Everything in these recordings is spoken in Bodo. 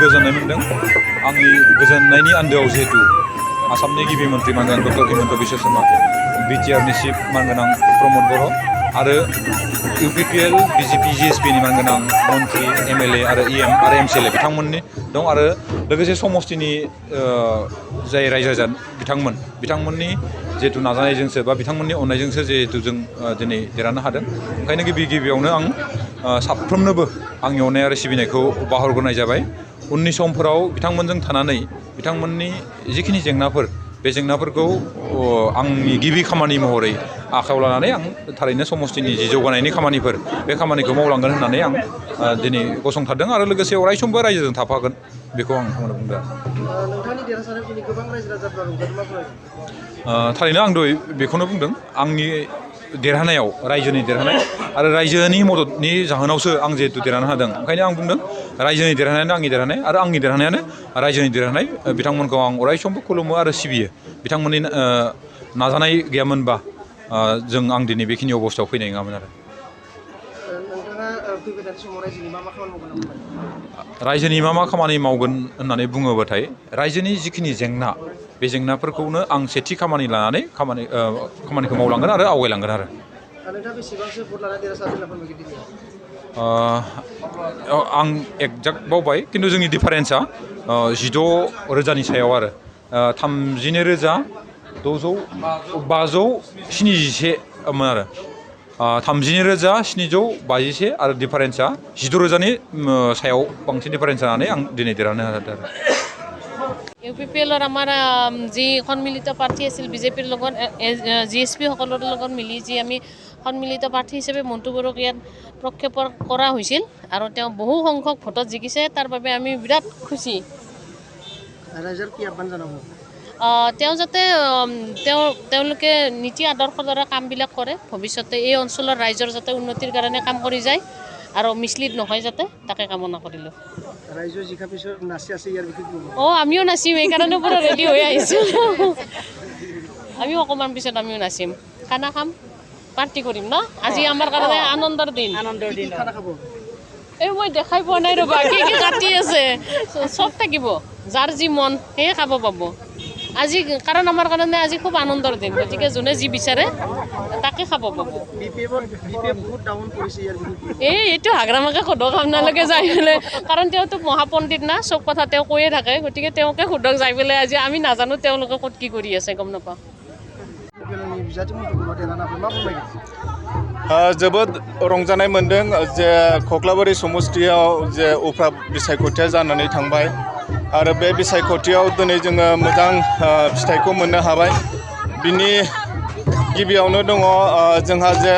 गोजोननाय मोनदों आंनि गोजोननायनि आन्दोआव जिहेतु आसामनि गिबि मन्त्रि मानगोनां डक्टर हिमन्त बिश्व शर्मा बिटिआरनि चिफ मानगोनां प्रमद बर' आरो इउपिपिएल बिजेपि जिएसपिनि मानगोनां मन्त्रि एमएलए आरो इएम आरो एमसिएलए बिथांमोननि दं आरो लोगोसे समस्तिनि जाय रायजो राजा बिथांमोननि जिहेतु नाजानायजोंसो बा बिथांमोननि अननायजोंसो जिहेतु जों दिनै देरहानो हादों ओंखायनो गिबियावनो आं साफ्रोमनोबो आंनि अननाय आरो सिबिनायखौ बावहरग्रोनाय जाबाय उननि समफोराव बिथांमोनजों थानानै बिथांमोननि जिखिनि जेंनाफोर बे जेंनाफोरखौ आंनि गिबि खामानि महरै आखायाव लानानै आं थारैनो समस्तिनि जि जौगानायनि खामानिफोर बे खामानिखौ मावलांगोन होननानै आं दिनै गसंथादों आरो लोगोसे अरायसमबो रायजोजों थाफागोन बेखौ आं बुंनो बुंदों नोंथांनि देरहासाराव दिनै गोबां रायजो राजाफ्रा रंजादों मा बुंनो थारैनो आं दहाय बेखौनो बुंदों आंनि देरहानायाव रायजोनि देरहानाय आरो रायजोनि मददनि जाहोनावसो आं जिहेतु देरहानो हादों ओंखायनो आं बुंदों रायजोनि देरहानायानो आंनि देरहानाय आरो आंनि देरहानायानो रायजोनि देरहानाय बिथांमोनखौ आं अरायसमबो खुलुमो आरो सिबियो बिथांमोननि नाजानाय गैयामोनबा आं दिनै बेखिनि अबस्थायाव फैनाय नङामोन आरो नोंथाङा फैबाय थानाय समाव रायजोनि मा खामानि मावगोन रायजोनि मा खामानि मावगोन होननानै बुङोबाथाय रायजोनि जिखिनि जेंना बे जेंनाफोरखौनो आं सेथि खामानि लानानै खामानिखौ मावलांगोन आरो आवगायलांगोन आरो नोंथाङा बेसेबांसो भट लाना देरहासार होनना फोरमायगोन दिनै आं एक्जाक्ट बावबाय खिन्थु जोंनि डिफारेन्सा 16,000नि सायाव आरो 32,577मोन आरो 32,751 आरो डिफारेन्सा 16,000नि सायाव बांसिन डिफारेन्स जानानै आं दिनै देरहानो हादों आरो ইউপিপিএলৰ আমাৰ যি সন্মিলিত প্ৰাৰ্থী আছিল বিজেপিৰ লগত জিএছপি সকলৰ লগত মিলি যি আমি সন্মিলিত প্ৰাৰ্থী হিচাপে মণ্টু বড়োক ইয়াত প্ৰক্ষেপণ কৰা হৈছিল আৰু তেওঁ বহু সংখ্যক ভোটত জিকিছে তাৰ বাবে আমি বিৰাট খুচি ৰাইজৰ কি আহ্বান জনাব তেওঁ যাতে তেওঁলোকে নীতি আদৰ্শৰ দ্বাৰা কামবিলাক কৰে ভৱিষ্যতে এই অঞ্চলৰ ৰাইজৰ যাতে উন্নতিৰ কাৰণে কাম কৰি যায় আৰু মিছলিড নহয় যাতে তাকে কামনা কৰিলোঁ ৰাইজৰ জিকাৰ পিছত নাচি আছে ইয়াৰ বিষয়ে আমিও নাচিম এইকাৰণে পুৰা ৰেডি হৈ আহিছোঁ আমিও অকণমান পিছত আমিও নাচিম খানা খাম পাৰ্টি কৰিম ন আজি আমাৰ কাৰণে আনন্দৰ দিন খানা খাব এই মই দেখাই পোৱা নাই ৰ'বা কি কাটি আছে চব থাকিব যাৰ যি মন সেয়ে খাব পাব আজি কাৰণ আমাৰ কাৰণে আজি খুব আনন্দৰ দিন গতিকে যোনে যি বিচাৰে তাকে খাব পাব এইটো হাগ্ৰামাকে সোধক আপোনালোকে যাই পেলাই কাৰণ তেওঁতো মহাপণ্ডিত না চব কথা তেওঁ কৈয়ে থাকে গতিকে তেওঁকে সোধক যাই পেলাই আজি আমি নাজানো তেওঁলোকে ক'ত কি কৰি আছে গম নাপাওঁ जोबोद रंजानाय मोनदों जे कक्लाबारि समस्तियाव जे उफ्रा बिसायख'थिया जानानै थांबाय आरो बे बिसायख'थियाव दिनै जोङो मोजां फिथाइखौ मोननो हाबाय बिनि गिबियावनो दङ जोंहा जे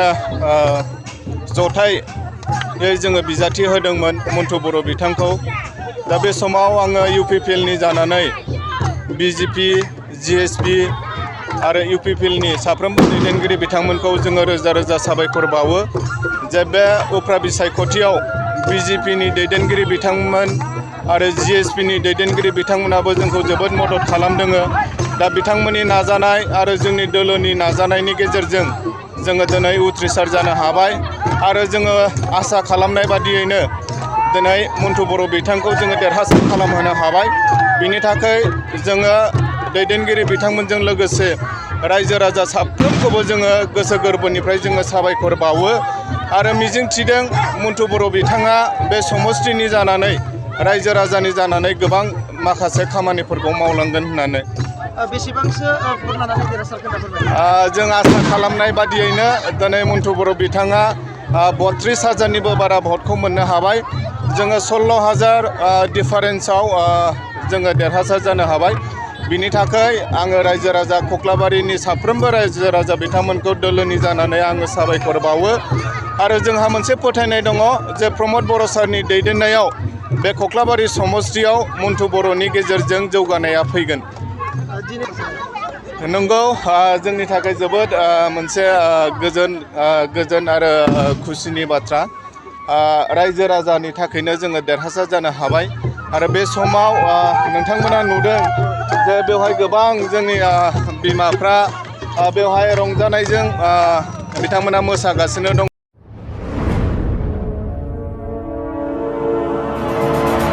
जथायै जोङो बिजाथि होदोंमोन मन्टु बर' बिथांखौ दा बे समाव आङो इउपिपिएलनि जानानै बिजेपि जिएसपि आरो इउपिपिएलनि साफ्रोमबो दैदेनगिरि बिथांमोनखौ जोङो रोजा रोजा साबायखर बावो जे बे उफ्रा बिसायख'थियाव बिजेपिनि दैदेनगिरि बिथांमोन आरो जिएसपिनि दैदेनगिरि बिथांमोनाबो जोंखौ जोबोद मदद खालामदों दा बिथांमोननि नाजानाय आरो जोंनि दोलोनि नाजानायनि गेजेरजों जोङो दिनै उथ्रिसार जानो हाबाय आरो जोङो आसा खालामनाय बादियैनो दिनै मन्टु बर' बिथांखौ जोङो देरहासार खालामहोनो हाबाय बिनि थाखाय जोङो दैदेनगिरि बिथांमोनजों लोगोसे रायजो राजा साफ्रोमखौबो जोङो गोसो गोरबोनिफ्राय जोङो साबायखर बावो आरो मिजिंथिदों मन्टु बर' बिथाङा बे समस्तिनि जानानै रायजो राजानि जानानै गोबां माखासे खामानिफोरखौ मावलांगोन होननानै बेसेबांसो भट लानानै देरहासारगोन जों आसा खालामनाय बादियैनो दिनै मन्टु बर' बिथाङा 32,000निबो बारा भटखौ मोननो हाबाय जोङो 16,000 डिफारेन्सआव जोङो देरहासार जानो हाबाय बिनि थाखाय आङो रायजो राजा कक्लाबारिनि साफ्रोमबो रायजो राजा बिथांमोनखौ दोलोनि जानानै आङो साबायखर बावो आरो जोंहा मोनसे फोथायनाय दङ जे प्रमद बर' सारनि दैदेननायाव बे कक्लाबारि समस्तियाव मन्टु बर'नि गेजेरजों जौगानाया फैगोन नंगौ जोंनि थाखाय जोबोद मोनसे गोजोन आरो खुसिनि बाथ्रा रायजो राजानि थाखायनो जोङो देरहासार जानो हाबाय आरो बे समाव नोंथांमोना नुदों जे बेवहाय गोबां जोंनि बिमाफ्रा बेवहाय रंजानायजों बिथांमोना मोसागासिनो दं